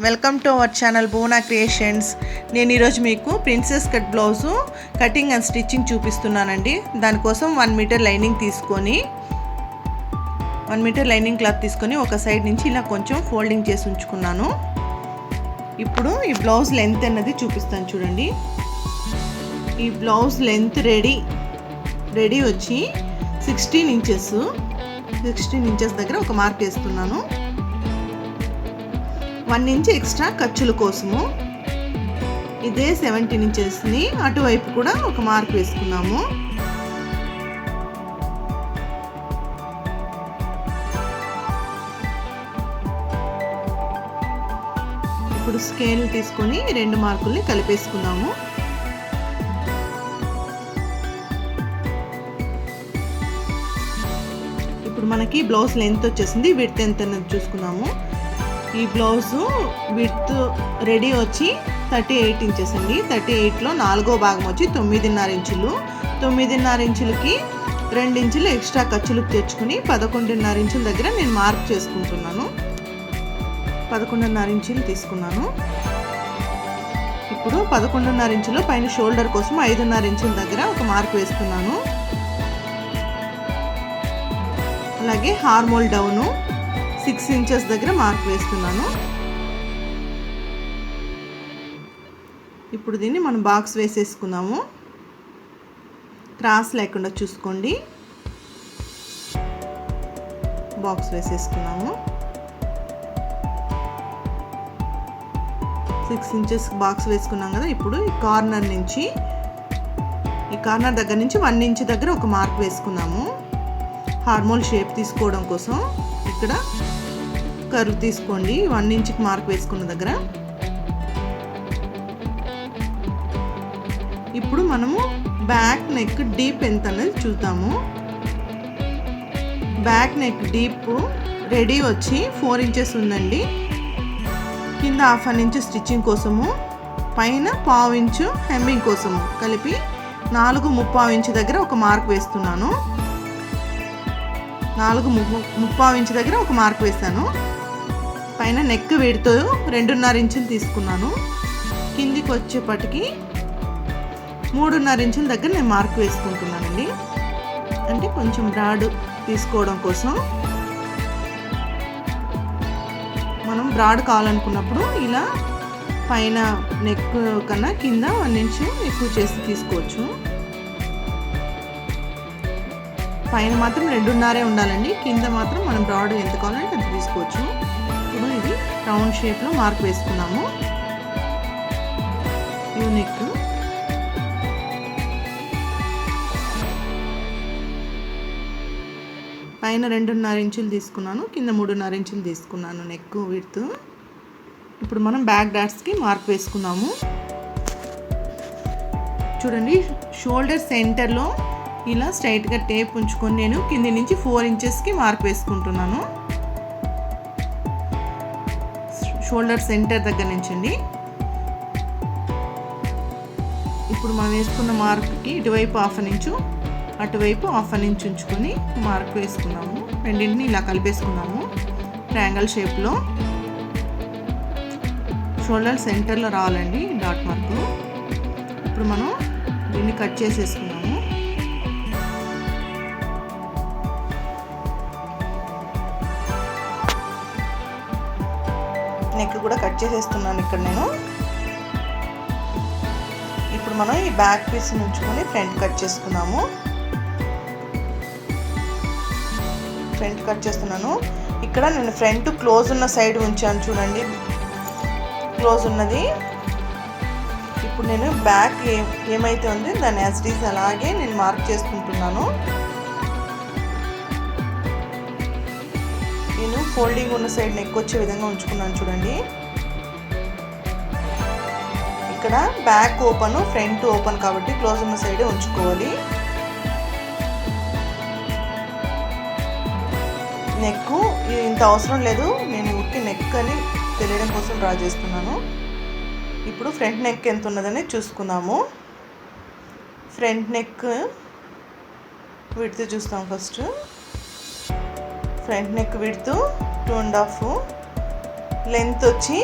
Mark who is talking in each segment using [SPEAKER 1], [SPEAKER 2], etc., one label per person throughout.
[SPEAKER 1] Welcome to our channel బోనా creations. నేను ఈరోజు మీకు princess cut blouse cutting and stitching చూపిస్తున్నానండి. దానికోసం 1 మీటర్ లైనింగ్ తీసుకొని 1 మీటర్ లైనింగ్ క్లాత్ తీసుకొని ఒక సైడ్ నుంచి ఇలా కొంచెం ఫోల్డింగ్ చేసి ఉంచుకున్నాను. ఇప్పుడు ఈ బ్లౌజ్ లెంత్ అన్నది చూపిస్తాను చూడండి. ఈ బ్లౌజ్ లెంత్ రెడీ వచ్చి 16 ఇంచెస్ దగ్గర ఒక మార్క్ వేస్తున్నాను. 1 ఇంచ్ ఎక్స్ట్రా ఖర్చుల కోసము ఇదే 17 ఇంచెస్ని అటువైపు కూడా ఒక మార్క్ వేసుకున్నాము. ఇప్పుడు స్కేల్ తీసుకొని 2 మార్కుల్ని కలిపేసుకున్నాము. ఇప్పుడు మనకి బ్లౌజ్ లెంత్ వచ్చేసింది. విడ్త్ ఎంత అన్నది చూసుకున్నాము. ఈ బ్లౌజు విడ్త్ రెడీ వచ్చి 38 ఇంచెస్ అండి. 38లో 4వ భాగం వచ్చి 9.5 ఇంచులు. 9.5 ఇంచులకి 2 ఇంచులు ఎక్స్ట్రా ఖర్చులకు తెచ్చుకుని 11.5 ఇంచుల దగ్గర నేను మార్క్ చేసుకుంటున్నాను. 11.5 ఇంచులు తీసుకున్నాను. ఇప్పుడు 11.5 ఇంచులో పైన షోల్డర్ కోసం 5.5 ఇంచుల దగ్గర ఒక మార్క్ వేస్తున్నాను. అలాగే హార్మోల్ డౌను 6 ఇంచెస్ దగ్గర మార్క్ వేస్తున్నాను. ఇప్పుడు దీన్ని మనం బాక్స్ వేసేసుకున్నాము. క్రాస్ లేకుండా చూసుకోండి. బాక్స్ వేసేసుకున్నాము. 6 ఇంచెస్ బాక్స్ వేసుకున్నాం కదా. ఇప్పుడు ఈ కార్నర్ దగ్గర నుంచి 1 ఇంచ్ దగ్గర ఒక మార్క్ వేసుకున్నాము. హార్మోల్ షేప్ తీసుకోవడం కోసం ఇక్కడ కర్వ్ తీసుకోండి. 1 ఇంచ్కి మార్క్ వేసుకున్న దగ్గర ఇప్పుడు మనము బ్యాక్ నెక్ డీప్ ఎంత అనేది చూద్దాము. బ్యాక్ నెక్ డీప్ రెడీ వచ్చి 4 ఇంచెస్ ఉందండి. కింద 1/2 ఇంచు స్టిచ్చింగ్ కోసము, పైన 1/4 ఇంచు హెమ్మింగ్ కోసము కలిపి 4.75 ఇంచు దగ్గర ఒక మార్క్ వేస్తున్నాను. 4.75 ఇంచు దగ్గర ఒక మార్క్ వేస్తాను. పైన నెక్ విడ్త్ 2.5 ఇంచులు తీసుకున్నాను. కిందికి వచ్చేపటికి 3.5 ఇంచుల దగ్గర నేను మార్క్ వేసుకుంటున్నానండి. అంటే కొంచెం బ్రాడ్ తీసుకోవడం కోసం. మనం బ్రాడ్ కావాలనుకున్నప్పుడు ఇలా పైన నెక్ కన్నా కింద 1 ఇంచు ఎక్కువ చేసి తీసుకోవచ్చు. పైన మాత్రం 2.5 ఉండాలండి. కింద మాత్రం మనం బ్రాడ్ ఎంత కావాలంటే అది తీసుకోవచ్చు. ఇప్పుడు ఇది రౌండ్ షేప్లో మార్క్ వేసుకున్నాము. యూనిక్ పైన 2.5 ఇంచులు తీసుకున్నాను. కింద 3.5 ఇంచులు తీసుకున్నాను నెక్ విడ్త్. ఇప్పుడు మనం బ్యాక్ డాట్స్కి మార్క్ వేసుకున్నాము. చూడండి, షోల్డర్ సెంటర్లో ఇలా స్ట్రైట్గా టేప్ ఉంచుకొని నేను కింది నుంచి 4 ఇంచెస్కి మార్క్ వేసుకుంటున్నాను. షోల్డర్ సెంటర్ దగ్గర నుంచి అండి. ఇప్పుడు మనం వేసుకున్న మార్క్కి ఇటువైపు 1/2 ఇంచు, అటువైపు 1/2 ఇంచు ఉంచుకొని మార్క్ వేసుకున్నాము. రెండింటిని ఇలా కలిపేసుకున్నాము ట్రయాంగిల్ షేప్లో. షోల్డర్ సెంటర్లో రావాలండి డాట్ మార్కు. ఇప్పుడు మనం దీన్ని కట్ చేసేసుకున్నాము. నెక్ కూడా కట్ చేసేస్తున్నాను ఇక్కడ నేను. ఇప్పుడు మనం ఈ బ్యాక్ పీస్ ఉంచుకొని ఫ్రంట్ కట్ చేసుకున్నాము. ఫ్రంట్ కట్ చేస్తున్నాను. ఇక్కడ నేను ఫ్రంట్ క్లోజ్ ఉన్న సైడ్ ఉంచాను చూడండి, క్లోజ్ ఉన్నది. ఇప్పుడు నేను బ్యాక్ ఏమైతే ఉంది దాన్ని యాజ్ ఇట్ ఈజ్ అలాగే నేను మార్క్ చేసుకుంటున్నాను. నేను ఫోల్డింగ్ ఉన్న సైడ్ నెక్ వచ్చే విధంగా ఉంచుకున్నాను చూడండి. ఇక్కడ బ్యాక్ ఓపెన్, ఫ్రంట్ ఓపెన్ కాబట్టి క్లోజ్ ఉన్న సైడే ఉంచుకోవాలి. నెక్ ఇంత అవసరం లేదు, నేను ఊరికి నెక్ అని తెలియడం కోసం డ్రా చేస్తున్నాను. ఇప్పుడు ఫ్రంట్ నెక్ ఎంత ఉన్నదని చూసుకుందాము. ఫ్రంట్ నెక్ విడ్త్ చూస్తాం first. Front neck width 2.5, length వచ్చి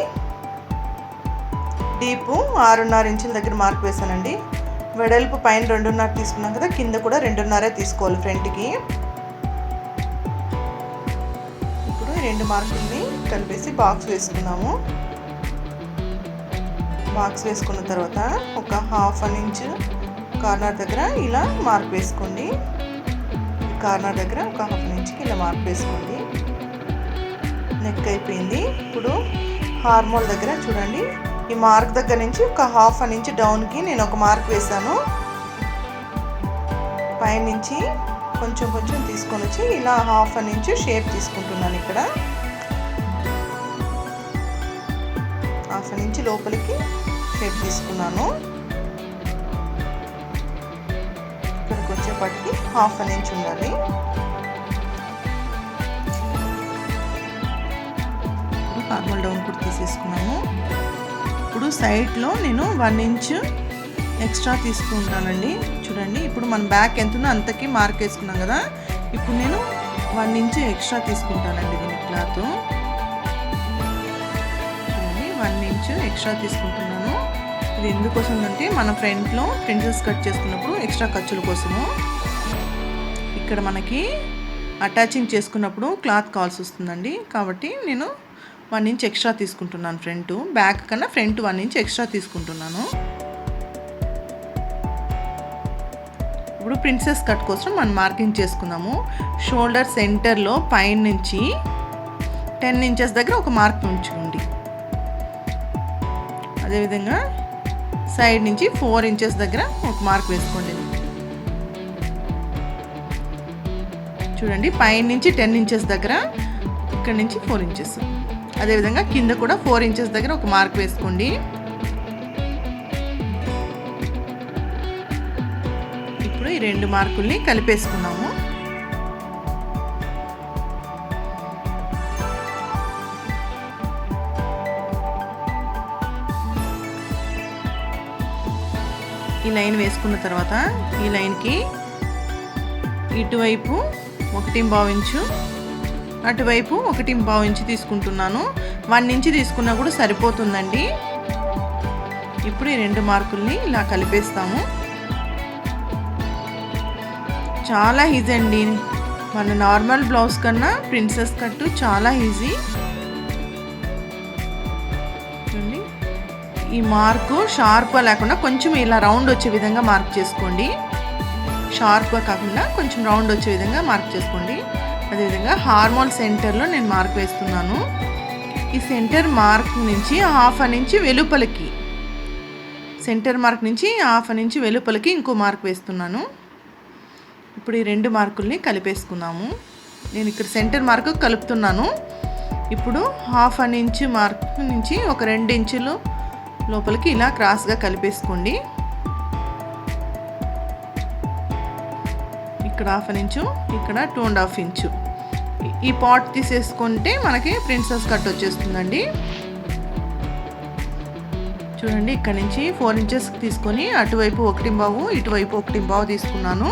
[SPEAKER 1] డీపు 6.5 ఇంచుల దగ్గర మార్క్ వేసానండి. వెడల్పు పైన 2.5 తీసుకున్నాం కదా, కింద కూడా 2.5 తీసుకోవాలి ఫ్రంట్కి. ఇప్పుడు ఈ 2 మార్కుల్ని కలిపేసి బాక్స్ వేసుకున్నాము. బాక్స్ వేసుకున్న తర్వాత ఒక 1/2 ఇంచ్ కార్నర్ దగ్గర ఇలా మార్క్ వేసుకోండి. కార్నర్ దగ్గర ఒక 1/2 ఇంచ్కి ఇలా మార్క్ వేసుకోండి. నెక్ అయిపోయింది. ఇప్పుడు హార్మోల్ దగ్గర చూడండి, ఈ మార్క్ దగ్గర నుంచి ఒక 1/2 ఇంచ్ డౌన్కి నేను ఒక మార్క్ వేసాను. పైనుంచి కొంచెం కొంచెం తీసుకొని వచ్చి ఇలా 1/2 ఇంచ్ షేప్ తీసుకుంటున్నాను. ఇక్కడ 1/2 ఇంచ్ లోపలికి షేప్ తీసుకున్నాను. ఇక్కడికి వచ్చేపటికి 1/2 ఇంచ్ ఉండాలి. నార్మల్ డౌన్ కూడా తీసేసుకున్నాము. ఇప్పుడు సైడ్లో నేను 1 ఇంచ్ ఎక్స్ట్రా తీసుకుంటానండి. చూడండి, ఇప్పుడు మన బ్యాక్ ఎంత ఉందో అంతకి మార్క్ వేసుకున్నాం కదా, ఇప్పుడు నేను 1 ఇంచ్ ఎక్స్ట్రా తీసుకుంటానండి. దీని క్లాత్ చూడండి, 1 ఇంచ్ ఎక్స్ట్రా తీసుకుంటున్నాను. ఇది ఎందుకోసం అంటే మన ఫ్రంట్లో ప్రిన్సెస్ కట్ చేసుకున్నప్పుడు ఎక్స్ట్రా ఖర్చుల కోసము. ఇక్కడ మనకి అటాచింగ్ చేసుకున్నప్పుడు క్లాత్ కావాల్సి వస్తుందండి, కాబట్టి నేను 1 ఇంచ్ ఎక్స్ట్రా తీసుకుంటున్నాను. ఫ్రంట్ బ్యాక్ కన్నా ఫ్రంట్ 1 ఇంచ్ ఎక్స్ట్రా తీసుకుంటున్నాను. ఇప్పుడు ప్రిన్సెస్ కట్ కోసం మనం మార్కింగ్ చేసుకుందాము. షోల్డర్ సెంటర్లో పైన నుంచి 10 ఇంచెస్ దగ్గర ఒక మార్క్ ఉంచుకోండి. అదేవిధంగా సైడ్ నుంచి 4 ఇంచెస్ దగ్గర ఒక మార్క్ వేసుకోండి. చూడండి, పైన నుంచి 10 ఇంచెస్ దగ్గర, ఇక్కడ నుంచి 4 ఇంచెస్. అదేవిధంగా కింద కూడా 4 ఇంచెస్ దగ్గర ఒక మార్క్ వేసుకోండి. ఇప్పుడు ఈ 2 మార్కుల్ని కలిపేసుకున్నాము. ఈ లైన్ వేసుకున్న తర్వాత ఈ లైన్కి ఇటువైపు 1.5 ఇంచు, అటువైపు 1.5 ఇంచు తీసుకుంటున్నాను. 1 ఇంచ్ తీసుకున్నా కూడా సరిపోతుందండి. ఇప్పుడు ఈ 2 మార్కుల్ని ఇలా కలిపేస్తాము. చాలా ఈజీ అండి. మన నార్మల్ బ్లౌజ్ కన్నా ప్రిన్సెస్ కట్ చాలా ఈజీ. చూడండి, ఈ మార్కు షార్ప్గా లేకుండా కొంచెం ఇలా రౌండ్ వచ్చే విధంగా మార్క్ చేసుకోండి. షార్ప్గా కాకుండా కొంచెం రౌండ్ వచ్చే విధంగా మార్క్ చేసుకోండి. అదేవిధంగా హార్మోల్ సెంటర్లో నేను మార్క్ వేస్తున్నాను. ఈ సెంటర్ మార్క్ నుంచి 1/2 ఇంచ్ వెలుపలికి, సెంటర్ మార్క్ నుంచి 1/2 ఇంచ్ వెలుపలికి ఇంకో మార్క్ వేస్తున్నాను. ఇప్పుడు ఈ 2 మార్కుల్ని కలిపేసుకున్నాము. నేను ఇక్కడ సెంటర్ మార్క్ కలుపుతున్నాను. ఇప్పుడు 1/2 ఇంచ్ మార్క్ నుంచి ఒక 2 ఇంచులు లోపలికి ఇలా క్రాస్గా కలిపేసుకోండి. ఇక్కడ 1/2 ఇంచు, ఇక్కడ 2.5 ఇంచు. ఈ పాట్ తీసేసుకుంటే మనకి ప్రిన్సెస్ కట్ వచ్చేస్తుందండి. చూడండి, ఇక్కడ నుంచి 4 ఇంచెస్ తీసుకొని అటువైపు 1.5, ఇటువైపు 1.5 తీసుకున్నాను.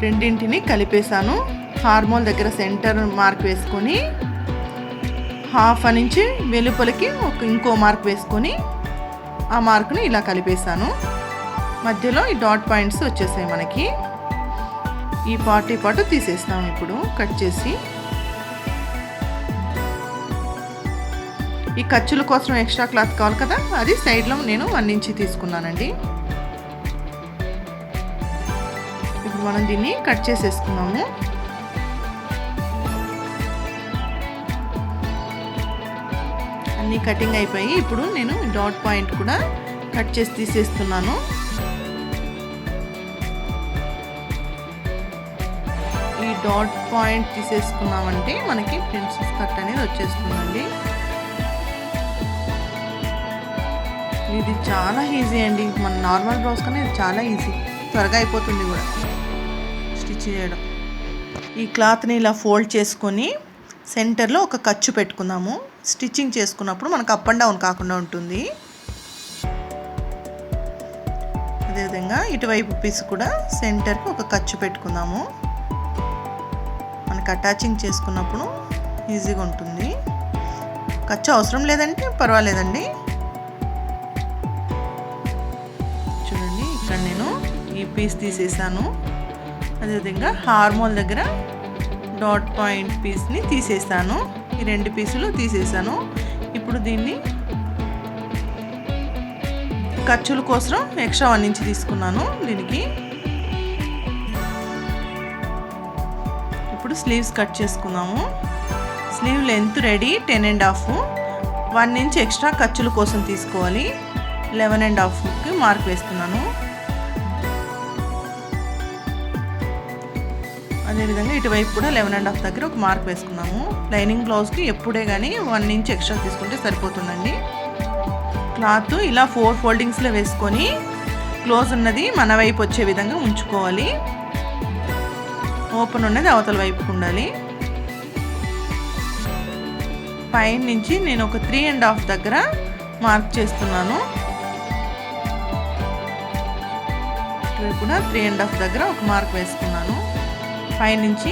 [SPEAKER 1] రెండింటిని కలిపేశాను. హార్మోల్ దగ్గర సెంటర్ మార్క్ వేసుకొని 1/2 ఇంచ్ వెలుపలికి ఇంకో మార్క్ వేసుకొని ఆ మార్క్ని ఇలా కలిపేశాను. మధ్యలో ఈ డాట్ పాయింట్స్ వచ్చేసాయి మనకి. ఈ పాటు తీసేస్తాం. ఇప్పుడు కట్ చేసి ఈ ఖర్చుల కోసం ఎక్స్ట్రా క్లాత్ కావాలి కదా, అది సైడ్లో నేను 1 ఇంచ్ తీసుకున్నానండి. ఇప్పుడు మనం దీన్ని కట్ చేసేసుకున్నాము. అన్నీ కటింగ్ అయిపోయి ఇప్పుడు నేను డాట్ పాయింట్ కూడా కట్ చేసి తీసేస్తున్నాను. ఈ డాట్ పాయింట్ తీసేసుకున్నామంటే మనకి ప్రిన్సెస్ కట్ అనేది వచ్చేస్తుందండి. ఇది చాలా ఈజీ అండి. మన నార్మల్ బ్లౌజ్ కన్నా ఇది చాలా ఈజీ, త్వరగా అయిపోతుంది కూడా స్టిచ్ చేయడం. ఈ క్లాత్ని ఇలా ఫోల్డ్ చేసుకొని సెంటర్లో ఒక ఖర్చు పెట్టుకుందాము. స్టిచ్చింగ్ చేసుకున్నప్పుడు మనకు అప్ అండ్ డౌన్ కాకుండా ఉంటుంది. అదేవిధంగా ఇటువైపు పీస్ కూడా సెంటర్కి ఒక ఖర్చు పెట్టుకుందాము. మనకు అటాచింగ్ చేసుకున్నప్పుడు ఈజీగా ఉంటుంది. ఖర్చు అవసరం లేదంటే పర్వాలేదండి. ఇక్కడ నేను ఈ పీస్ తీసేసాను. అదేవిధంగా హార్మోల్ దగ్గర డాట్ పాయింట్ పీస్ని తీసేసాను. ఈ 2 పీసులు తీసేసాను. ఇప్పుడు దీన్ని ఖర్చుల కోసం ఎక్స్ట్రా 1 ఇంచ్ తీసుకున్నాను దీనికి. ఇప్పుడు స్లీవ్స్ కట్ చేసుకుందాము. Sleeve length ready 10.5. 1 inch extra ఖర్చుల కోసం తీసుకోవాలి. 11.5కి మార్క్ వేస్తున్నాను. అదేవిధంగా ఇటువైపు కూడా 11.5 దగ్గర ఒక మార్క్ వేసుకున్నాము. లైనింగ్ బ్లౌజ్కి ఎప్పుడే కానీ 1 ఇంచ్ ఎక్స్ట్రా తీసుకుంటే సరిపోతుందండి. క్లాత్ ఇలా 4 ఫోల్డింగ్స్లో వేసుకొని క్లోజ్ ఉన్నది మన వైపు వచ్చే విధంగా ఉంచుకోవాలి. ఓపెన్ ఉన్నది అవతల వైపుకు ఉండాలి. పైన నుంచి నేను ఒక 3.5 దగ్గర మార్క్ చేస్తున్నాను. ఇక్కడ కూడా 3.5 దగ్గర ఒక మార్క్ వేసుకున్నాను. పైనుంచి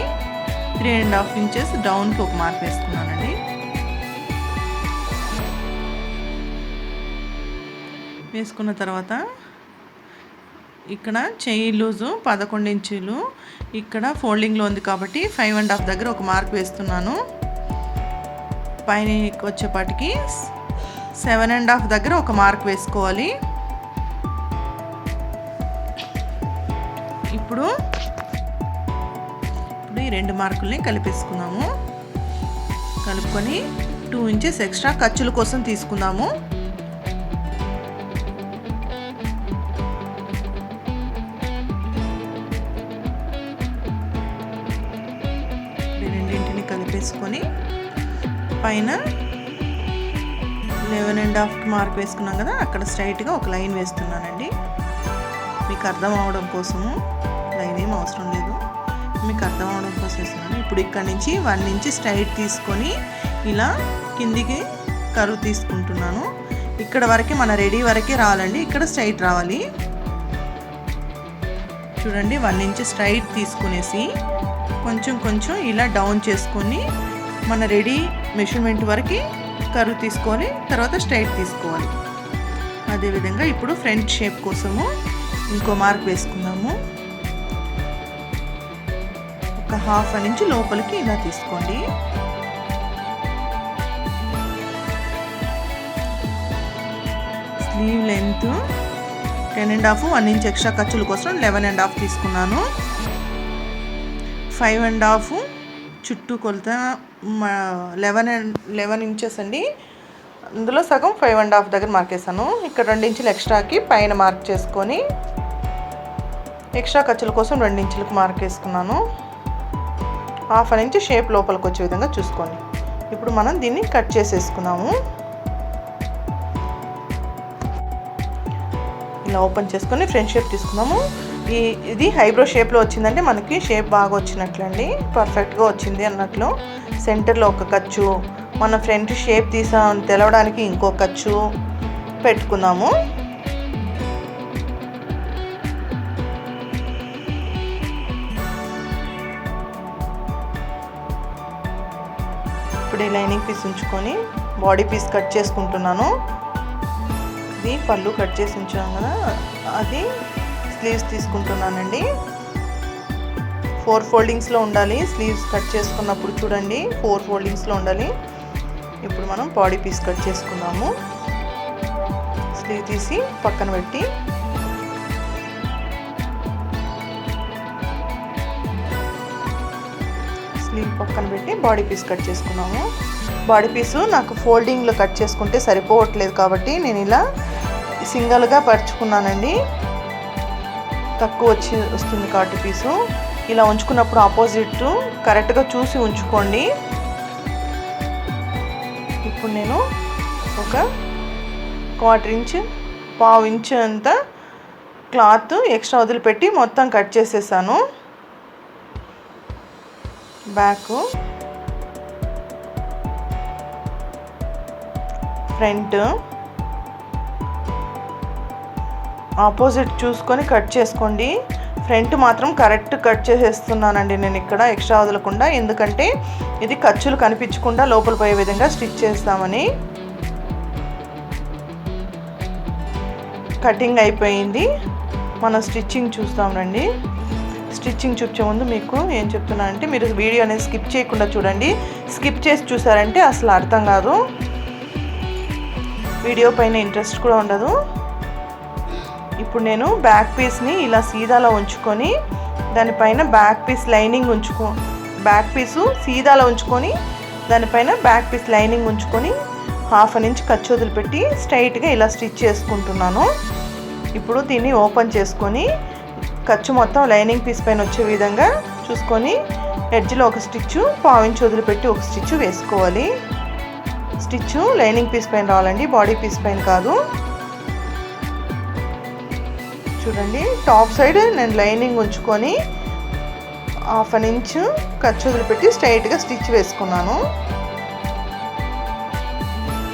[SPEAKER 1] 3.5 ఇంచెస్ డౌన్కి ఒక మార్క్ వేసుకున్నానండి. వేసుకున్న తర్వాత ఇక్కడ చెయ్యి లూజు 11 ఇంచులు ఇక్కడ ఫోల్డింగ్లో ఉంది కాబట్టి 5.5 దగ్గర ఒక మార్క్ వేస్తున్నాను. పైన వచ్చేపాటికి 7.5 దగ్గర ఒక మార్క్ వేసుకోవాలి. ఇప్పుడు ఈ 2 మార్కుల్ని కలిపేసుకున్నాము. కలుపుకొని 2 ఇంచెస్ ఎక్స్ట్రా ఖర్చుల కోసం తీసుకుందాము. రెండింటిని కలిపేసుకొని పైన 11.5 మార్క్ వేసుకున్నాం కదా, అక్కడ స్ట్రైట్గా ఒక లైన్ వేస్తున్నానండి. మీకు అర్థం అవడం కోసము, లైన్ ఏం అవసరం లేదు, మీకు అర్థం అవడం కోసం వేస్తున్నాను. ఇప్పుడు ఇక్కడ నుంచి 1 ఇంచ్ స్ట్రైట్ తీసుకొని ఇలా కిందికి కర్వ్ తీసుకుంటున్నాను. ఇక్కడ వరకు మన రెడీ వరకే రావాలండి, ఇక్కడ స్ట్రైట్ రావాలి. చూడండి 1 ఇంచ్ స్ట్రైట్ తీసుకునేసి కొంచెం ఇలా డౌన్ చేసుకొని మన రెడీ మెజర్మెంట్ వరకు కర్వ్ తీసుకొని తర్వాత స్ట్రైట్ తీసుకోవాలి. అదేవిధంగా ఇప్పుడు ఫ్రంట్ షేప్ కోసము ఇంకో మార్క్ వేసుకుందాము. ఒక 1/2 ఇంచ్ లోపలికి ఇలా తీసుకోండి. స్లీవ్ లెంత్ 10.5, 1 ఇంచ్ ఎక్స్ట్రా ఖర్చుల కోసం 11.5 తీసుకున్నాను. 5.5 చుట్టూ కొలత 11 ఇంచెస్ అండి. అందులో సగం 5.5 దగ్గర మార్క్ వేసాను. ఇక్కడ 2 ఇంచులు ఎక్స్ట్రాకి పైన మార్క్ చేసుకొని ఎక్స్ట్రా ఖర్చుల కోసం 2 ఇంచులకు మార్క్ వేసుకున్నాను. 1/2 ఇంచ్ షేప్ లోపలికి వచ్చే విధంగా చూసుకోండి. ఇప్పుడు మనం దీన్ని కట్ చేసేసుకున్నాము. ఇలా ఓపెన్ చేసుకొని ఫ్రంట్ షేప్ తీసుకున్నాము. ఇది ఐబ్రో షేప్లో వచ్చిందంటే మనకి షేప్ బాగా వచ్చినట్లండి, పర్ఫెక్ట్గా వచ్చింది అన్నట్లు. సెంటర్లో ఒక ఖర్చు, మన ఫ్రంట్ షేప్ తెలవడానికి ఇంకో ఖర్చు పెట్టుకుందాము. ఇప్పుడు ఈ లైనింగ్ పీస్ ఉంచుకొని బాడీ పీస్ కట్ చేసుకుంటున్నాను. ఇది పళ్ళు కట్ చేసి ఉంచాం కదా, అది స్లీవ్స్ తీసుకుంటున్నానండి. 4 ఫోల్డింగ్స్లో ఉండాలి స్లీవ్స్ కట్ చేసుకున్నప్పుడు, చూడండి 4 ఫోల్డింగ్స్లో ఉండాలి. ఇప్పుడు మనం బాడీ పీస్ కట్ చేసుకుందాము. స్లీవ్ తీసి పక్కన పెట్టి స్లీవ్ పక్కన పెట్టి బాడీ పీస్ కట్ చేసుకున్నాము. బాడీ పీసు నాకు ఫోల్డింగ్లో కట్ చేసుకుంటే సరిపోవట్లేదు కాబట్టి నేను ఇలా సింగిల్గా పరుచుకున్నానండి. తక్కువ వస్తుంది కాబట్టి పీసు ఇలా ఉంచుకున్నప్పుడు ఆపోజిట్ కరెక్ట్గా చూసి ఉంచుకోండి. ఇప్పుడు నేను ఒక 1/4 ఇంచ్, 1/2 ఇంచ్ అంత క్లాత్ ఎక్స్ట్రా వదిలిపెట్టి మొత్తం కట్ చేసేసాను. బ్యాక్, ఫ్రంట్, ఆపోజిట్ చూసుకొని కట్ చేసుకోండి. ఫ్రంట్ మాత్రం కరెక్ట్ కట్ చేసేస్తున్నానండి నేను ఇక్కడ ఎక్స్ట్రా వదలకుండా, ఎందుకంటే ఇది ఖర్చులు కనిపించకుండా లోపల పోయే విధంగా స్టిచ్ చేస్తామని. కటింగ్ అయిపోయింది. మనం స్టిచ్చింగ్ చూస్తాం రండి. స్టిచ్చింగ్ చూపించే ముందు మీకు ఏం చెప్తున్నా అంటే, మీరు వీడియో అనేది స్కిప్ చేయకుండా చూడండి. స్కిప్ చేసి చూసారంటే అసలు అర్థం కాదు, వీడియో పైన ఇంట్రెస్ట్ కూడా ఉండదు. ఇప్పుడు నేను బ్యాక్ పీస్ని ఇలా సీదాలో ఉంచుకొని దానిపైన బ్యాక్ పీస్ లైనింగ్ బ్యాక్ పీసు సీదాలో ఉంచుకొని దానిపైన బ్యాక్ పీస్ లైనింగ్ ఉంచుకొని 1/2 ఇంచ్ ఖర్చు వదిలిపెట్టి స్ట్రైట్గా ఇలా స్టిచ్ చేసుకుంటున్నాను. ఇప్పుడు దీన్ని ఓపెన్ చేసుకొని ఖర్చు మొత్తం లైనింగ్ పీస్ పైన వచ్చే విధంగా చూసుకొని ఎడ్జ్లో ఒక స్టిచ్ 1/4 ఇంచ్ వదిలిపెట్టి ఒక స్టిచ్ వేసుకోవాలి. స్టిచ్ లైనింగ్ పీస్ పైన రావాలండి, బాడీ పీస్ పైన కాదు. చూడండి, టాప్ సైడ్ నేను లైనింగ్ ఉంచుకొని 1/2 ఇంచ్ ఖర్చు వదిలిపెట్టి స్ట్రైట్గా స్టిచ్ వేసుకున్నాను.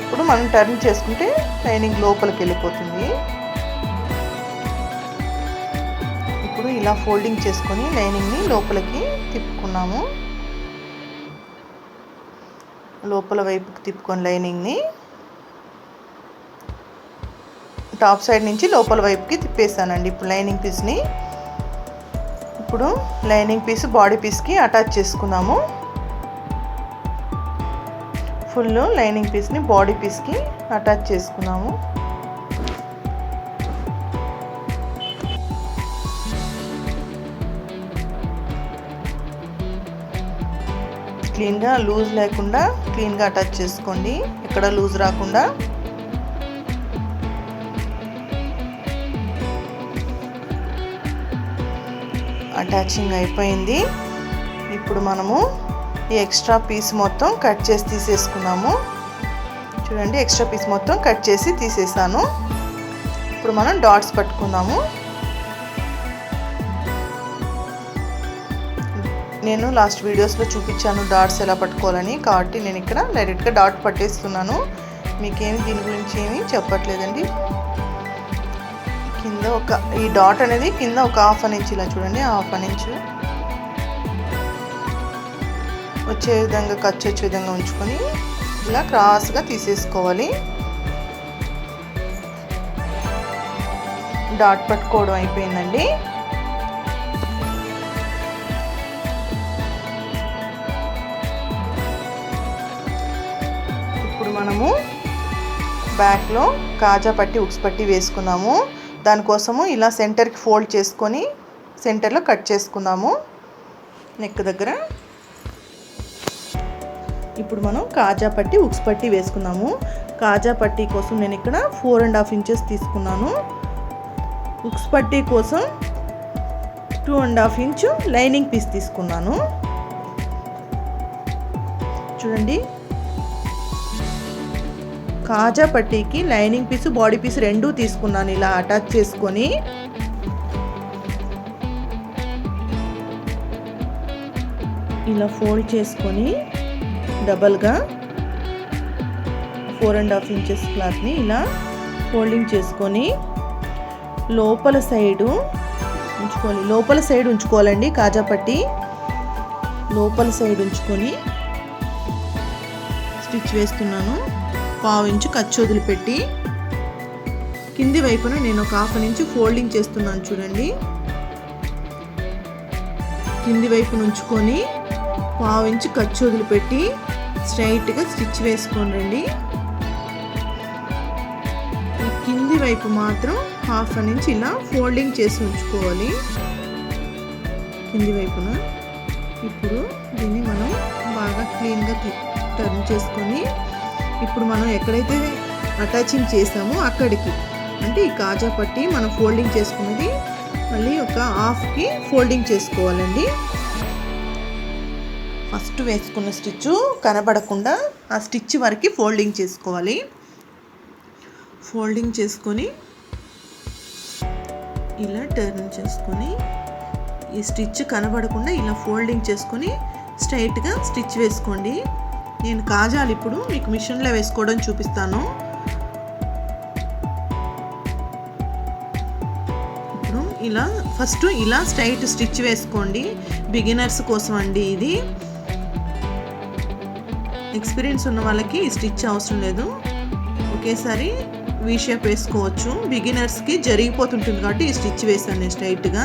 [SPEAKER 1] ఇప్పుడు మనం టర్న్ చేసుకుంటే లైనింగ్ లోపలికి వెళ్ళిపోతుంది. ఇప్పుడు ఇలా ఫోల్డింగ్ చేసుకొని లైనింగ్ని లోపలికి తిప్పుకున్నాము. లోపల వైపుకి తిప్పుకొని లైనింగ్ని టాప్ సైడ్ నుంచి లోపల వైపుకి తిప్పేసానండి ఇప్పుడు లైనింగ్ పీస్ని. ఇప్పుడు లైనింగ్ పీస్ బాడీ పీస్కి అటాచ్ చేసుకున్నాము. ఫుల్ లైనింగ్ పీస్ని బాడీ పీస్కి అటాచ్ చేసుకున్నాము. క్లీన్గా లూజ్ లేకుండా క్లీన్గా అటాచ్ చేసుకోండి, ఎక్కడ లూజ్ రాకుండా. అటాచింగ్ అయిపోయింది. ఇప్పుడు మనము ఈ ఎక్స్ట్రా పీస్ మొత్తం కట్ చేసి తీసేసుకున్నాము. చూడండి, ఎక్స్ట్రా పీస్ మొత్తం కట్ చేసి తీసేసాను. ఇప్పుడు మనం డాట్స్ పట్టుకుందాము. నేను లాస్ట్ వీడియోస్లో చూపించాను డాట్స్ ఎలా పట్టుకోవాలని, కాబట్టి నేను ఇక్కడ డైరెక్ట్గా డాట్ పట్టేస్తున్నాను. మీకేమి దీని గురించి ఏమీ చెప్పట్లేదండి. కింద ఈ డాట్ అనేది కింద ఒక 1/2 ఇంచ్ ఇలా చూడండి, 1/2 ఇంచ్ వచ్చే విధంగా ఖర్చు వచ్చే విధంగా ఉంచుకొని ఇలా క్రాస్గా తీసేసుకోవాలి. డాట్ పట్టుకోవడం అయిపోయిందండి. ఇప్పుడు మనము బ్యాక్లో కాజా పట్టి ఉక్స్ పట్టి వేసుకున్నాము. దానికోసము ఇలా సెంటర్కి ఫోల్డ్ చేసుకొని సెంటర్లో కట్ చేసుకుందాము నెక్ దగ్గర. ఇప్పుడు మనం కాజా పట్టి ఉక్స్ పట్టి వేసుకున్నాము. కాజా పట్టి కోసం నేను ఇక్కడ 4.5 ఇంచెస్ తీసుకున్నాను. ఉక్స్ పట్టి కోసం 2.5 ఇంచ్ లైనింగ్ పీస్ తీసుకున్నాను. చూడండి, కాజా పట్టీకి లైనింగ్ పీస్ బాడీ పీస్ రెండూ తీసుకున్నాను. ఇలా అటాచ్ చేసుకొని ఇలా ఫోల్డ్ చేసుకొని డబల్గా 4.5 ఇంచెస్ క్లాత్ని ఇలా ఫోల్డింగ్ చేసుకొని లోపల సైడ్ ఉంచుకోవాలండి. కాజా పట్టి లోపల సైడ్ ఉంచుకొని స్టిచ్ వేస్తున్నాను. 1/4 ఇంచ్ ఖర్చు వదిలిపెట్టి కింది వైపున నేను ఒక 1/2 ఇంచ్ ఫోల్డింగ్ చేస్తున్నాను. చూడండి, కింది వైపున ఉంచుకొని 1/4 ఇంచ్ ఖర్చు వదిలిపెట్టి స్ట్రైట్గా స్టిచ్ వేసుకోండి. ఈ కింది వైపు మాత్రం 1/2 ఇంచ్ ఇలా ఫోల్డింగ్ చేసి ఉంచుకోవాలి కింది వైపున. ఇప్పుడు దీన్ని మనం బాగా క్లీన్గా టర్న్ చేసుకొని ఇప్పుడు మనం ఎక్కడైతే అటాచింగ్ చేసామో అక్కడికి, అంటే ఈ కాజా పట్టి మనం ఫోల్డింగ్ చేసుకున్నది మళ్ళీ ఒక 1/2కి ఫోల్డింగ్ చేసుకోవాలండి. ఫస్ట్ వేసుకున్న స్టిచ్ కనబడకుండా ఆ స్టిచ్ వరకు ఫోల్డింగ్ చేసుకోవాలి. ఫోల్డింగ్ చేసుకొని ఇలా టర్న్ చేసుకొని ఈ స్టిచ్ కనబడకుండా ఇలా ఫోల్డింగ్ చేసుకొని స్ట్రైట్గా స్టిచ్ వేసుకోండి. నేను కాజాలు ఇప్పుడు మీకు మిషన్లో వేసుకోవడం చూపిస్తాను. ఇప్పుడు ఇలా ఫస్ట్ ఇలా స్ట్రైట్ స్టిచ్ వేసుకోండి. బిగినర్స్ కోసం అండి ఇది. ఎక్స్పీరియన్స్ ఉన్న వాళ్ళకి ఈ స్టిచ్ అవసరం లేదు. ఒకేసారి వీ షేప్ వేసుకోవచ్చు. బిగినర్స్కి జరిగిపోతుంటుంది కాబట్టి ఈ స్టిచ్ వేసాను నేను స్ట్రైట్గా.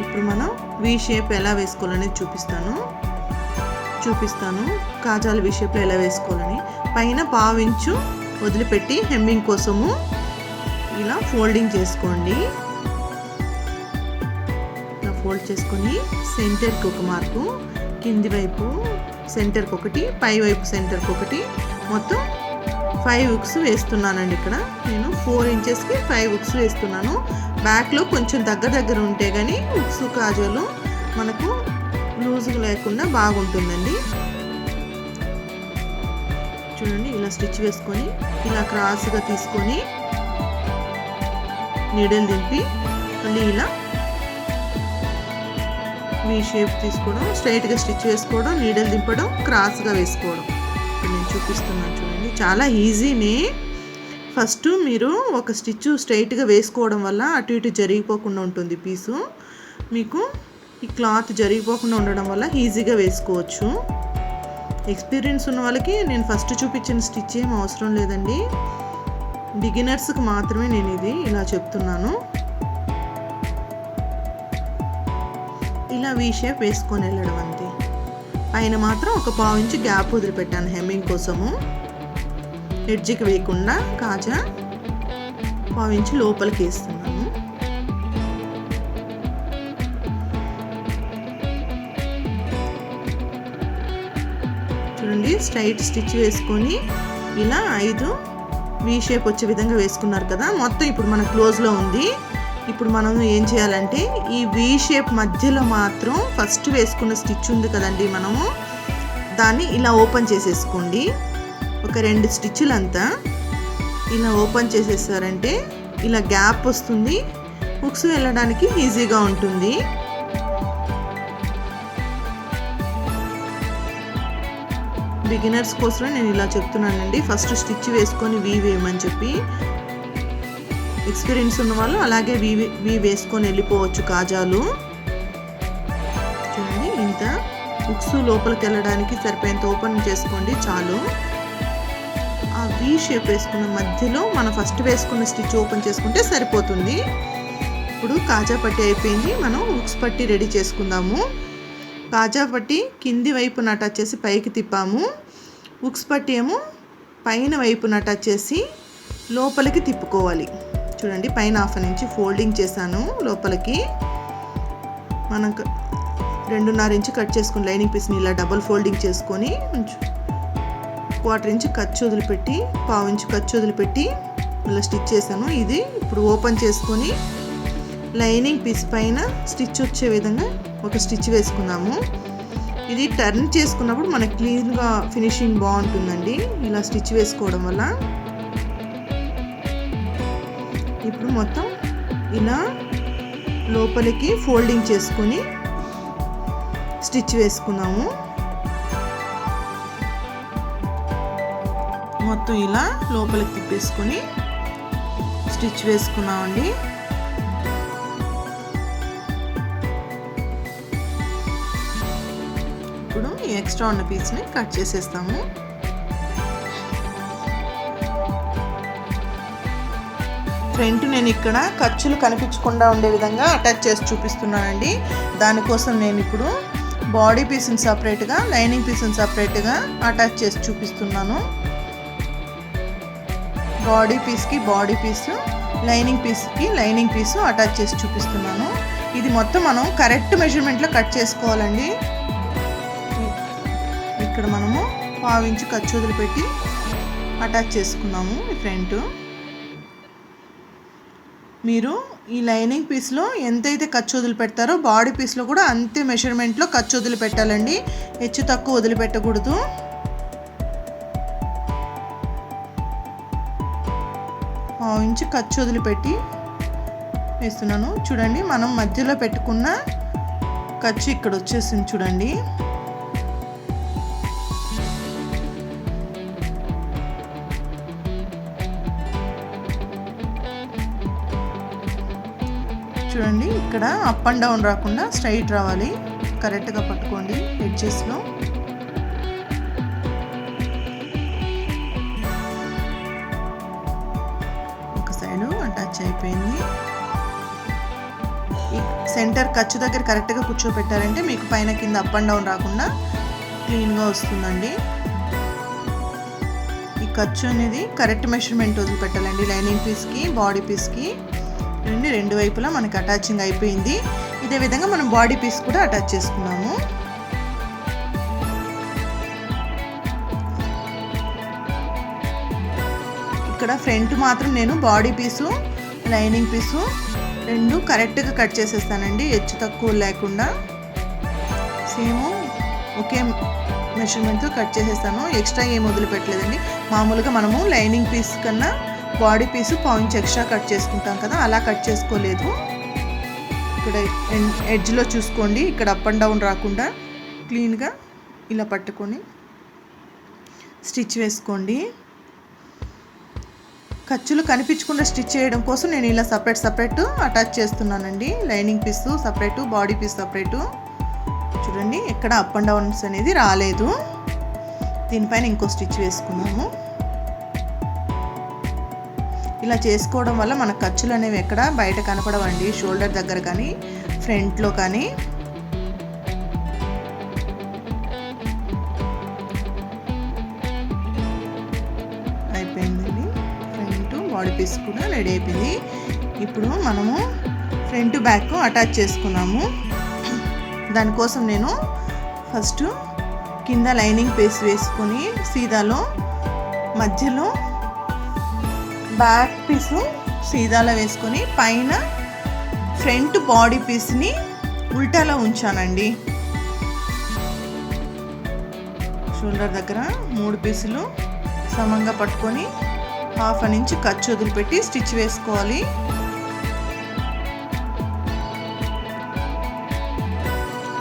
[SPEAKER 1] ఇప్పుడు మనం వీ షేప్ ఎలా వేసుకోవాలనేది చూపిస్తాను. కాజాలు వీ షేప్లో ఎలా వేసుకోవాలని. పైన 1/2 ఇంచు వదిలిపెట్టి హెమ్మింగ్ కోసము ఇలా ఫోల్డింగ్ చేసుకోండి. ఇలా ఫోల్డ్ చేసుకొని సెంటర్కి ఒక మార్కు, కింది వైపు సెంటర్కి ఒకటి, పై వైపు సెంటర్కి ఒకటి, మొత్తం 5 హుక్స్ వేస్తున్నానండి. ఇక్కడ నేను 4 ఇంచెస్కి 5 హుక్స్ వేస్తున్నాను. బ్యాక్లో కొంచెం దగ్గర ఉంటే కానీ హుక్స్ కాజాలు మనకు లూజ్గా లేకుండా బాగుంటుందండి. చూడండి ఇలా స్టిచ్ వేసుకొని ఇలా క్రాస్గా తీసుకొని నీడలు దింపి మళ్ళీ ఇలా వీ షేప్ తీసుకోవడం, స్ట్రైట్గా స్టిచ్ వేసుకోవడం, నీడలు దింపడం, క్రాస్గా వేసుకోవడం. ఇప్పుడు నేను చూపిస్తున్నాను చూడండి. చాలా ఈజీనే. ఫస్ట్ మీరు ఒక స్టిచ్ స్ట్రైట్గా వేసుకోవడం వల్ల అటు ఇటు జరిగిపోకుండా ఉంటుంది పీసు. మీకు ఈ క్లాత్ జరిగిపోకుండా ఉండడం వల్ల ఈజీగా వేసుకోవచ్చు. ఎక్స్పీరియన్స్ ఉన్న వాళ్ళకి నేను ఫస్ట్ చూపించిన స్టిచ్ ఏం అవసరం లేదండి. బిగినర్స్కి మాత్రమే నేను ఇది ఇలా చెప్తున్నాను. ఇలా వీ షేప్ వేసుకొని వెళ్ళడం అంతే. పైన మాత్రం ఒక 1/2 ఇంచు గ్యాప్ వదిలిపెట్టాను హెమ్మింగ్ కోసము. ఎడ్జ్కి వేయకుండా కాజా 1/2 ఇంచు లోపలికి వేస్తున్నాను. చూడండి స్ట్రైట్ స్టిచ్ వేసుకొని ఇలా 5 వీ షేప్ వచ్చే విధంగా వేసుకున్నారు కదా. మొత్తం ఇప్పుడు మన క్లోజ్లో ఉంది. ఇప్పుడు మనం ఏం చేయాలంటే ఈ వీ షేప్ మధ్యలో మాత్రం ఫస్ట్ వేసుకున్న స్టిచ్ ఉంది కదండి, మనము దాన్ని ఇలా ఓపెన్ చేసేసుకోండి. ఒక 2 స్టిచ్చులు అంతా ఇలా ఓపెన్ చేసేసారంటే ఇలా గ్యాప్ వస్తుంది, హుక్స్ వెళ్ళడానికి ఈజీగా ఉంటుంది. బిగినర్స్ కోసమే నేను ఇలా చెప్తున్నానండి. ఫస్ట్ స్టిచ్ వేసుకొని వీ వేయమని చెప్పి. ఎక్స్పీరియన్స్ ఉన్న వాళ్ళు అలాగే వీ వేసుకొని వెళ్ళిపోవచ్చు కాజాలు. చూడండి ఇంత హుక్స్ లోపలికి వెళ్ళడానికి సరిపోయేంత ఓపెన్ చేసుకోండి చాలు. ఆ వీ షేప్ వేసుకున్న మధ్యలో మనం ఫస్ట్ వేసుకున్న స్టిచ్ ఓపెన్ చేసుకుంటే సరిపోతుంది. ఇప్పుడు కాజా పట్టి అయిపోయింది. మనం హుక్స్ పట్టి రెడీ చేసుకుందాము. కాజా పట్టి కింది వైపున టచ్ చేసి పైకి తిప్పాము. హుక్స్ పట్టి ఏమో పైన వైపున టచ్ చేసి లోపలికి తిప్పుకోవాలి. చూడండి పైన 1/2 ఇంచు ఫోల్డింగ్ చేశాను లోపలికి. మనం 2.5 ఇంచు కట్ చేసుకుని లైనింగ్ పీస్ని ఇలా డబుల్ ఫోల్డింగ్ చేసుకొని 1/4 ఇంచు ఖర్చు వదిలిపెట్టి 1/2 ఇంచు ఖర్చు వదిలిపెట్టి ఇలా స్టిచ్ చేశాను. ఇది ఇప్పుడు ఓపెన్ చేసుకొని లైనింగ్ పీస్ పైన స్టిచ్ వచ్చే విధంగా ఒక స్టిచ్ వేసుకున్నాము. ఇది టర్న్ చేసుకున్నప్పుడు మనకి క్లీన్గా ఫినిషింగ్ బాగుంటుందండి ఇలా స్టిచ్ వేసుకోవడం వల్ల. ఇప్పుడు మొత్తం ఇలా లోపలికి ఫోల్డింగ్ చేసుకొని స్టిచ్ వేసుకున్నాము. మొత్తం ఇలా లోపలికి తిప్పేసుకొని స్టిచ్ వేసుకున్నామండి. ఇప్పుడు ఈ ఎక్స్ట్రా ఉన్న పీస్ని కట్ చేసేస్తాము. ఫ్రంట్ నేను ఇక్కడ ఖర్చులు కనిపించకుండా ఉండే విధంగా అటాచ్ చేసి చూపిస్తున్నానండి. దానికోసం నేను ఇప్పుడు బాడీ పీస్ని సపరేట్గా లైనింగ్ పీస్ని సపరేట్గా అటాచ్ చేసి చూపిస్తున్నాను. బాడీ పీస్కి బాడీ పీసు, లైనింగ్ పీస్కి లైనింగ్ పీసు అటాచ్ చేసి చూపిస్తున్నాను. ఇది మొత్తం మనం కరెక్ట్ మెజర్మెంట్లో కట్ చేసుకోవాలండి. ఇక్కడ మనము 1/2 ఇంచు ఖర్చు వదిలిపెట్టి అటాచ్ చేసుకున్నాము ఫ్రంట్. మీరు ఈ లైనింగ్ పీస్లో ఎంతైతే ఖర్చు వదిలిపెడతారో బాడీ పీస్లో కూడా అంతే మెజర్మెంట్లో ఖర్చు వదిలిపెట్టాలండి. హెచ్చు తక్కువ వదిలిపెట్టకూడదు. ఇంచు ఖర్చు వదిలిపెట్టి వేస్తున్నాను. చూడండి మనం మధ్యలో పెట్టుకున్న ఖర్చు ఇక్కడ వచ్చేసింది చూడండి. చూడండి ఇక్కడ అప్ అండ్ డౌన్ రాకుండా స్ట్రైట్ రావాలి. కరెక్ట్గా పట్టుకోండి ఎడ్జెస్లో. అటాచ్ అయిపోయింది. ఈ సెంటర్ ఖర్చు దగ్గర కరెక్ట్గా కూర్చోపెట్టారంటే మీకు పైన కింద అప్ అండ్ డౌన్ రాకుండా క్లీన్గా వస్తుందండి. ఈ ఖర్చు అనేది కరెక్ట్ మెజర్మెంట్ వదిలిపెట్టాలండి. లైనింగ్ పీస్కి బాడీ పీస్కి రెండు వైపులా మనకి అటాచింగ్ అయిపోయింది. ఇదే విధంగా మనం బాడీ పీస్ కూడా అటాచ్ చేసుకున్నాము. ఇక్కడ ఫ్రంట్ మాత్రం నేను బాడీ పీసు లైనింగ్ పీసు రెండు కరెక్ట్గా కట్ చేసేస్తానండి, హెచ్చు తక్కువ లేకుండా సేమ్ ఒకే మెజర్మెంట్తో కట్ చేసేస్తాను. ఎక్స్ట్రా ఏం వదిలిపెట్టలేదండి. మామూలుగా మనము లైనింగ్ పీస్ కన్నా బాడీ పీసు పాయింట్స్ ఎక్స్ట్రా కట్ చేసుకుంటాం కదా, అలా కట్ చేసుకోలేదు. ఇక్కడ ఎడ్జ్లో చూసుకోండి, ఇక్కడ అప్ అండ్ డౌన్ రాకుండా క్లీన్గా ఇలా పట్టుకొని స్టిచ్ వేసుకోండి. ఖర్చులు కనిపించకుండా స్టిచ్ చేయడం కోసం నేను ఇలా సపరేట్ అటాచ్ చేస్తున్నానండి. Lining piece separate, body piece separate. చూడండి ఎక్కడ అప్ అండ్ డౌన్స్ అనేది రాలేదు. దీనిపైన ఇంకో స్టిచ్ వేసుకున్నాము. ఇలా చేసుకోవడం వల్ల మన ఖర్చులు అనేవి ఎక్కడ బయట కనపడవండి, షోల్డర్ దగ్గర కానీ ఫ్రంట్లో కానీ. అయిపోయిందండి. ఫ్రంట్ బాడీ పీస్ కూడా రెడీ అయిపోయింది. ఇప్పుడు మనము ఫ్రంట్ బ్యాక్ అటాచ్ చేసుకున్నాము. దానికోసం నేను ఫస్ట్ కింద లైనింగ్ పీస్ వేసుకొని సీదాలో మధ్యలో బ్యాక్ పీసు సీదాలో వేసుకొని పైన ఫ్రంట్ బాడీ పీస్ని ఉల్టాలో ఉంచానండి. షోల్డర్ దగ్గర 3 పీసులు సమంగా పట్టుకొని హాఫ్ an inch ఖర్చు వదిలిపెట్టి స్టిచ్ వేసుకోవాలి.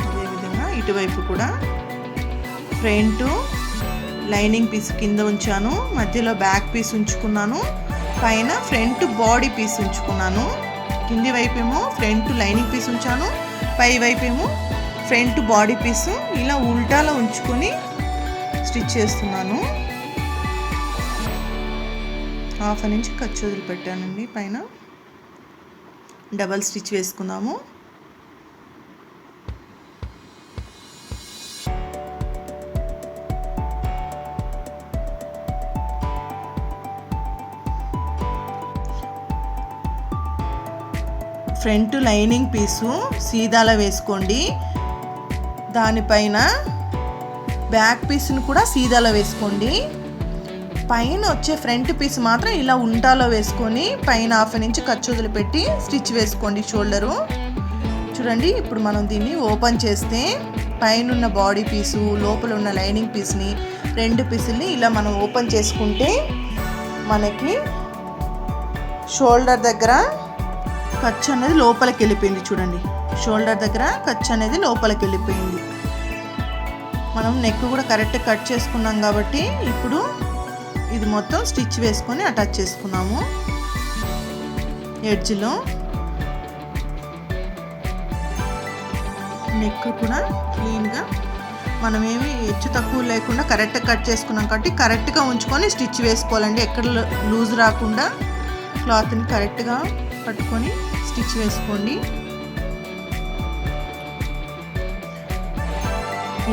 [SPEAKER 1] అదేవిధంగా ఇటువైపు కూడా ఫ్రంట్ లైనింగ్ పీస్ కింద ఉంచాను, మధ్యలో బ్యాక్ పీస్ ఉంచుకున్నాను, పైన ఫ్రంట్ బాడీ పీస్ ఉంచుకున్నాను. కింది వైపేమో ఫ్రంట్ లైనింగ్ పీస్ ఉంచాను, పై వైపేమో ఫ్రంట్ బాడీ పీసు ఇలా ఉల్టాలో ఉంచుకొని స్టిచ్ చేస్తున్నాను. హాఫ్ an inch ఖర్చు వదిలిపెట్టానండి. పైన డబల్ స్టిచ్ వేసుకుందాము. ఫ్రంట్ లైనింగ్ పీసు సీదాలో వేసుకోండి, దానిపైన బ్యాక్ పీస్ను కూడా సీదాలో వేసుకోండి. పైన వచ్చే ఫ్రంట్ పీస్ మాత్రం ఇలా ఉంటాలో వేసుకొని పైన హాఫ్ an inch ఖర్చు వదిలిపెట్టి స్టిచ్ వేసుకోండి షోల్డరు. చూడండి ఇప్పుడు మనం దీన్ని ఓపెన్ చేస్తే పైన ఉన్న బాడీ పీసు లోపల ఉన్న లైనింగ్ పీస్ని 2 పీసుల్ని ఇలా మనం ఓపెన్ చేసుకుంటే మనకి షోల్డర్ దగ్గర ఖర్చు అనేది లోపలికి వెళ్ళిపోయింది. చూడండి షోల్డర్ దగ్గర ఖర్చు అనేది లోపలికి వెళ్ళిపోయింది. మనం నెక్ కూడా కరెక్ట్ కట్ చేసుకున్నాం కాబట్టి ఇప్పుడు ఇది మొత్తం స్టిచ్ వేసుకొని అటాచ్ చేసుకున్నాము. ఎడ్జ్లో నెక్ కూడా క్లీన్గా మనమేమి హెచ్చు తక్కువ లేకుండా కరెక్ట్గా కట్ చేసుకున్నాం కాబట్టి కరెక్ట్గా ఉంచుకొని స్టిచ్ వేసుకోవాలండి. ఎక్కడ లూజ్ రాకుండా క్లాత్ని కరెక్ట్గా పట్టుకొని స్టిచ్ వేసుకోండి.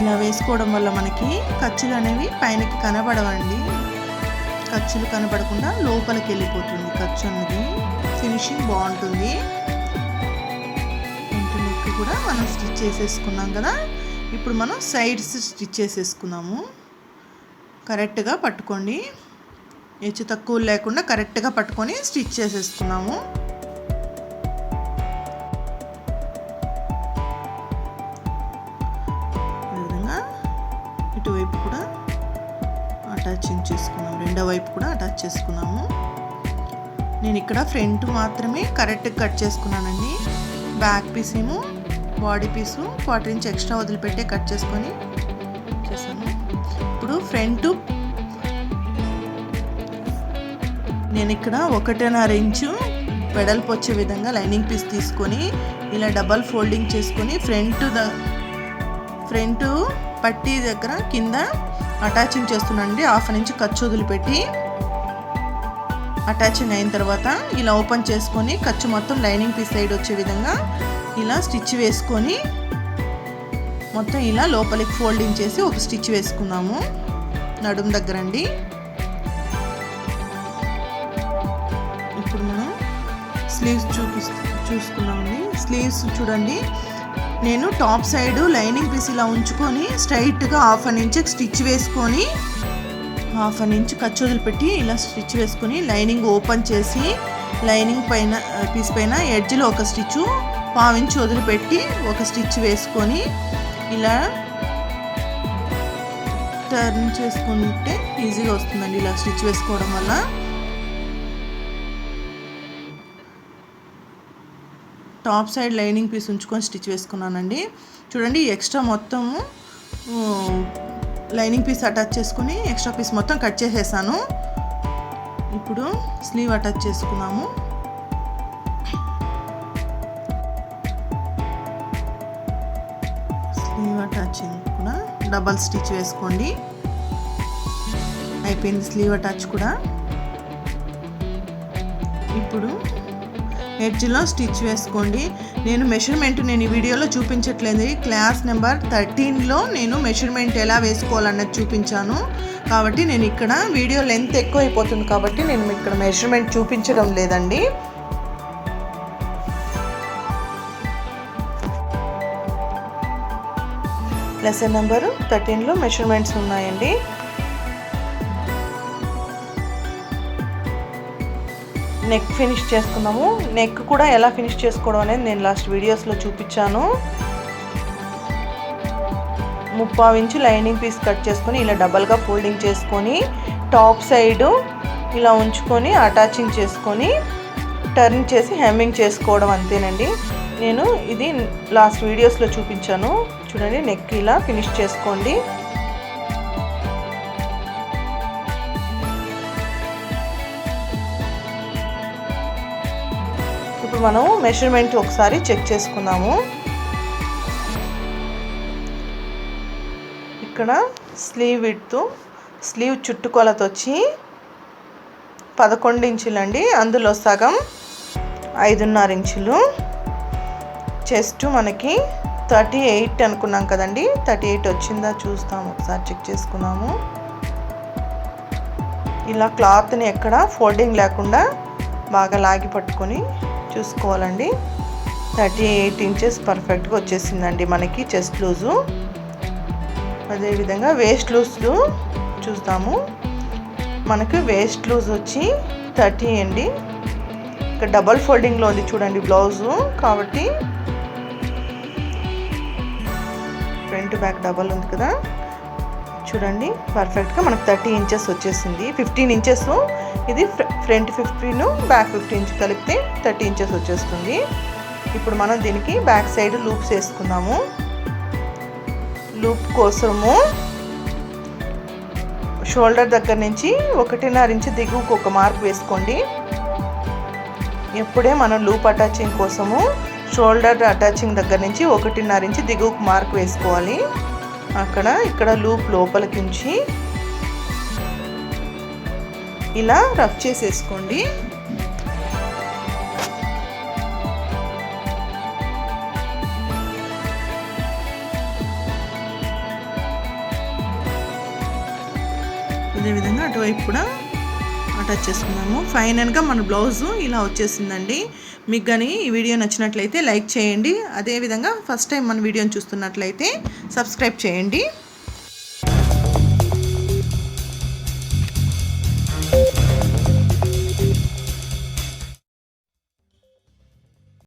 [SPEAKER 1] ఇలా వేసుకోవడం వల్ల మనకి ఖర్చులు అనేవి పైనకి కనబడవండి. ఖర్చులు కనబడకుండా లోపలికి వెళ్ళిపోతుంది ఖర్చు అనేది. ఫినిషింగ్ బాగుంటుంది. ఫ్రంట్ నెక్ కూడా మనం స్టిచ్ చేసేసుకున్నాం కదా, ఇప్పుడు మనం సైడ్స్ స్టిచ్ చేసేసుకున్నాము. కరెక్ట్గా పట్టుకోండి, హెచ్చు తక్కువ లేకుండా కరెక్ట్గా పట్టుకొని స్టిచ్ చేసేసుకున్నాము. అదేవిధంగా ఇటువైపు కూడా అటాచింగ్ చేసుకున్నాము, రెండో వైపు కూడా అటాచ్ చేసుకున్నాము. నేను ఇక్కడ ఫ్రంట్ మాత్రమే కరెక్ట్గా కట్ చేసుకున్నానండి. బ్యాక్ పీస్ ఏమో బాడీ పీసు 1/4 inch ఎక్స్ట్రా వదిలిపెట్టే కట్ చేసుకొని చేశాను. ఇప్పుడు ఫ్రంట్ నేను ఇక్కడ 1.5 inch వెడల్పు వచ్చే విధంగా లైనింగ్ పీస్ తీసుకొని ఇలా డబల్ ఫోల్డింగ్ చేసుకొని ఫ్రంట్ పట్టీ దగ్గర కింద అటాచింగ్ చేస్తున్నానండి. 1/2 inch ఖర్చు వదిలిపెట్టి అటాచింగ్ అయిన తర్వాత ఇలా ఓపెన్ చేసుకొని ఖర్చు మొత్తం లైనింగ్ పీస్ సైడ్ వచ్చే విధంగా ఇలా స్టిచ్ వేసుకొని మొత్తం ఇలా లోపలికి ఫోల్డింగ్ చేసి ఒక స్టిచ్ వేసుకున్నాము నడుము దగ్గర అండి. ఇప్పుడు మనం స్లీవ్స్ చూసుకున్నామండి. స్లీవ్స్ చూడండి, నేను టాప్ సైడ్ లైనింగ్ పీస్ ఇలా ఉంచుకొని స్ట్రైట్గా 1/2 ఇంచ్ స్టిచ్ వేసుకొని 1/2 ఇంచ్ ఖర్చు వదిలిపెట్టి ఇలా స్టిచ్ వేసుకొని లైనింగ్ ఓపెన్ చేసి లైనింగ్ పైన పీస్ పైన ఎడ్జ్లో ఒక స్టిచ్ 1/2 ఇంచ్ వదిలిపెట్టి ఒక స్టిచ్ వేసుకొని ఇలా టర్న్ చేసుకుంటే ఈజీగా వస్తుందండి ఇలా స్టిచ్ వేసుకోవడం వల్ల. టాప్ సైడ్ లైనింగ్ పీస్ ఉంచుకొని స్టిచ్ వేసుకున్నానండి. చూడండి, ఎక్స్ట్రా మొత్తము లైనింగ్ పీస్ అటాచ్ చేసుకుని ఎక్స్ట్రా పీస్ మొత్తం కట్ చేసేసాను. ఇప్పుడు స్లీవ్ అటాచ్ చేసుకున్నాము. స్లీవ్ అటాచింగ్ కూడా డబల్ స్టిచ్ వేసుకోండి. అయిపోయింది స్లీవ్ అటాచ్ కూడా. ఇప్పుడు ఎడ్జ్లో స్టిచ్ వేసుకోండి. నేను మెషర్మెంట్ ఈ వీడియోలో చూపించట్లేదు. క్లాస్ నెంబర్ 13లో నేను మెషర్మెంట్ ఎలా వేసుకోవాలన్నది చూపించాను. కాబట్టి నేను ఇక్కడ వీడియో లెంత్ ఎక్కువ అయిపోతుంది కాబట్టి నేను ఇక్కడ మెషర్మెంట్ చూపించడం లేదండి. లెసన్ నెంబర్ 13లో మెషర్మెంట్స్ ఉన్నాయండి. నెక్ ఫినిష్ చేసుకున్నాము. నెక్ కూడా ఎలా ఫినిష్ చేసుకోవడం అనేది నేను లాస్ట్ వీడియోస్లో చూపించాను. 3/4 ఇంచ్ లైనింగ్ పీస్ కట్ చేసుకొని ఇలా డబల్గా ఫోల్డింగ్ చేసుకొని టాప్ సైడు ఇలా ఉంచుకొని అటాచింగ్ చేసుకొని టర్న్ చేసి హెమ్మింగ్ చేసుకోవడం అంతేనండి. నేను ఇది లాస్ట్ వీడియోస్లో చూపించాను. చూడండి, నెక్ ఇలా ఫినిష్ చేసుకోండి. ఇప్పుడు మనం మెషర్మెంట్ ఒకసారి చెక్ చేసుకుందాము. ఇక్కడ స్లీవ్ విడ్త్, స్లీవ్ చుట్టుకొలత వచ్చి 11 ఇంచులండి. అందులో సగం 5.5 ఇంచులు. చెస్ట్ మనకి 38 అనుకున్నాం కదండి, 38 వచ్చిందా చూస్తాము, ఒకసారి చెక్ చేసుకున్నాము. ఇలా క్లాత్ని ఎక్కడ ఫోల్డింగ్ లేకుండా బాగా లాగి పట్టుకొని చూసుకోవాలండి. 38 ఇంచెస్ పర్ఫెక్ట్గా వచ్చేసిందండి మనకి చెస్ట్ లూజు. అదేవిధంగా వేస్ట్ లూజ్ చూస్తాము. మనకు వేస్ట్ లూజ్ వచ్చి 30 అండి. ఇక్కడ డబల్ ఫోల్డింగ్లో ఉంది చూడండి బ్లౌజు, కాబట్టి ఫ్రంట్ బ్యాక్ డబల్ ఉంది కదా, చూడండి పర్ఫెక్ట్గా మనకు 30 ఇంచెస్ వచ్చేసింది. 15 ఇంచెస్ ఇది ఫ్రంట్ 15 బ్యాక్ 15 కలిపితే 30 ఇంచెస్ వచ్చేస్తుంది. ఇప్పుడు మనం దీనికి బ్యాక్ సైడ్ లూప్స్ వేసుకుందాము. లూప్ కోసము షోల్డర్ దగ్గర నుంచి 1.5 ఇంచ్ దిగువకు ఒక మార్క్ వేసుకోండి. ఎప్పుడే మనం లూప్ అటాచింగ్ కోసము షోల్డర్ అటాచింగ్ దగ్గర నుంచి 1.5 ఇంచ్ దిగువకు మార్క్ వేసుకోవాలి. ఇక్కడ లూప్ లోపలికి ఉంచి ఇలా రఫ్ చేసేసుకోండి. ఇదే విధంగా అటువైపు కూడా అటాచ్ చేసుకున్నాము. ఫైనల్గా మన బ్లౌజు ఇలా వచ్చేసిందండి. మీకు కానీ ఈ వీడియో నచ్చినట్లయితే లైక్ చేయండి. అదేవిధంగా ఫస్ట్ టైం మన వీడియోని చూస్తున్నట్లయితే సబ్స్క్రైబ్ చేయండి.